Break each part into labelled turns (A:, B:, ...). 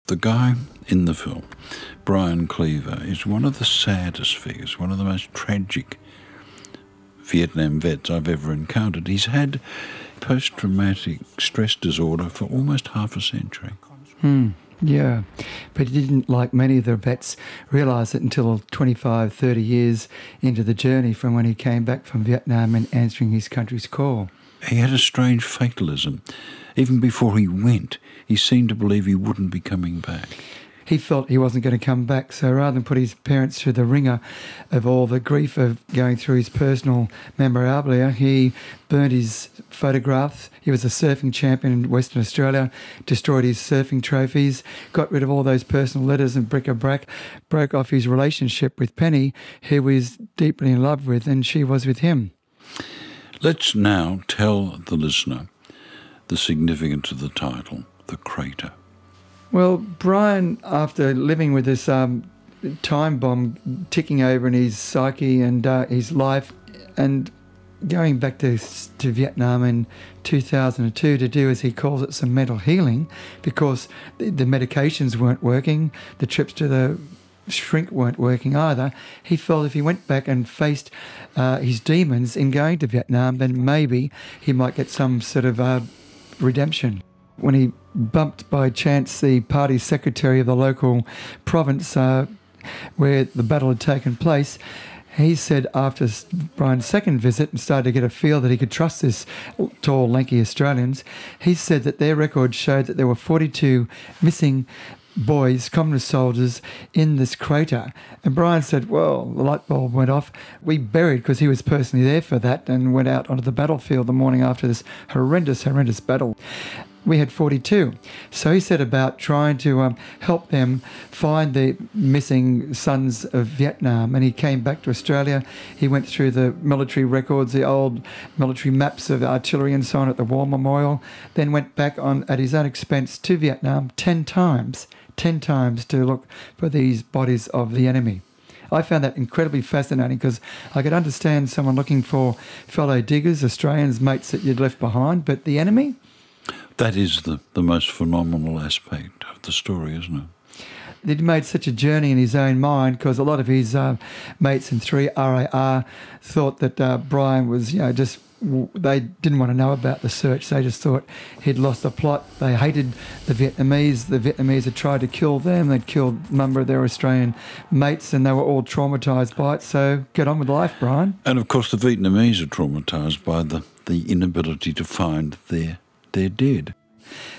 A: The guy in the film, Brian Cleaver, is one of the saddest figures, one of the most tragic Vietnam vets I've ever encountered. He's had post-traumatic stress disorder for almost half a century.
B: Yeah, but he didn't, like many of the vets, realise it until 25, 30 years into the journey from when he came back from Vietnam and answering his country's call.
A: He had a strange fatalism. Even before he went, he seemed to believe he wouldn't be coming back.
B: He felt he wasn't going to come back, so rather than put his parents through the ringer of all the grief of going through his personal memorabilia, he burned his photographs. He was a surfing champion in Western Australia, destroyed his surfing trophies, got rid of all those personal letters and bric-a-brac, broke off his relationship with Penny, who he was deeply in love with, and she was with him.
A: Let's now tell the listener the significance of the title, The Crater.
B: Well, Brian, after living with this time bomb ticking over in his psyche and his life, and going back to Vietnam in 2002 to do, as he calls it, some mental healing, because the medications weren't working, the trips to the shrink weren't working either, he felt if he went back and faced his demons in going to Vietnam, then maybe he might get some sort of redemption. When he bumped by chance the party secretary of the local province where the battle had taken place, he said after Brian's second visit and started to get a feel that he could trust this tall, lanky Australians, he said that their records showed that there were 42 missing boys, communist soldiers, in this crater. And Brian said, well, the light bulb went off. We buried, because he was personally there for that, and went out onto the battlefield the morning after this horrendous battle. We had 42. So he set about trying to help them find the missing sons of Vietnam. And he came back to Australia. He went through the military records, the old military maps of artillery and so on at the War Memorial, then went back on at his own expense to Vietnam 10 times to look for these bodies of the enemy. I found that incredibly fascinating, because I could understand someone looking for fellow diggers, Australians, mates that you'd left behind, but the enemy?
A: That is the most phenomenal aspect of the story, isn't it?
B: He'd made such a journey in his own mind, because a lot of his mates in 3 RAR thought that Brian was, just, they didn't want to know about the search. They just thought he'd lost the plot. They hated the Vietnamese. The Vietnamese had tried to kill them. They'd killed a number of their Australian mates, and they were all traumatised by it. So get on with life, Brian.
A: And of course the Vietnamese are traumatised by the inability to find their dead.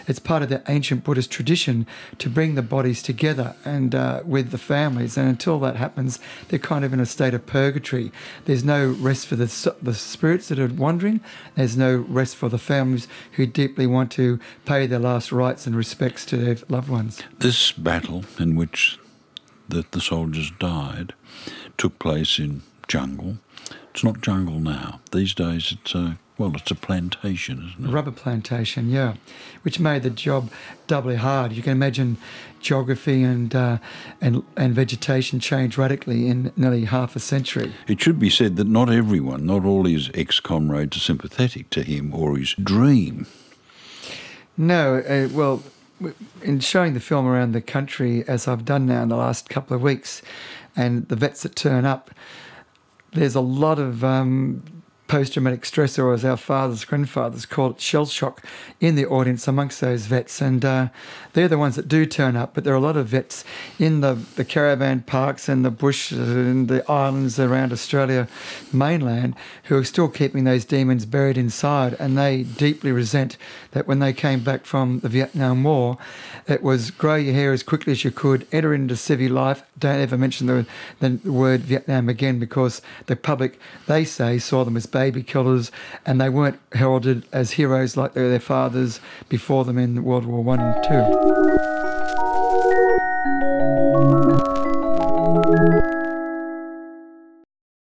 B: It's part of the ancient Buddhist tradition to bring the bodies together and with the families, and until that happens, they're kind of in a state of purgatory. There's no rest for the spirits that are wandering. There's no rest for the families who deeply want to pay their last rites and respects to their loved ones.
A: This battle, in which the soldiers died, took place in jungle. It's not jungle now. These days it's a plantation, isn't it?
B: Rubber plantation, yeah, which made the job doubly hard. You can imagine geography and vegetation changed radically in nearly half a century.
A: It should be said that not all his ex-comrades are sympathetic to him or his dream.
B: No, well, in showing the film around the country, as I've done now in the last couple of weeks, and the vets that turn up, there's a lot of post-traumatic stress, or as our fathers, grandfathers call it, shell shock, in the audience amongst those vets. And they're the ones that do turn up, but there are a lot of vets in the caravan parks and the bush and the islands around Australia mainland who are still keeping those demons buried inside, and they deeply resent that when they came back from the Vietnam War, it was grow your hair as quickly as you could, enter into civil life, don't ever mention the word Vietnam again, because the public, they say, saw them as baby killers, and they weren't heralded as heroes like their fathers before them in World War I and II.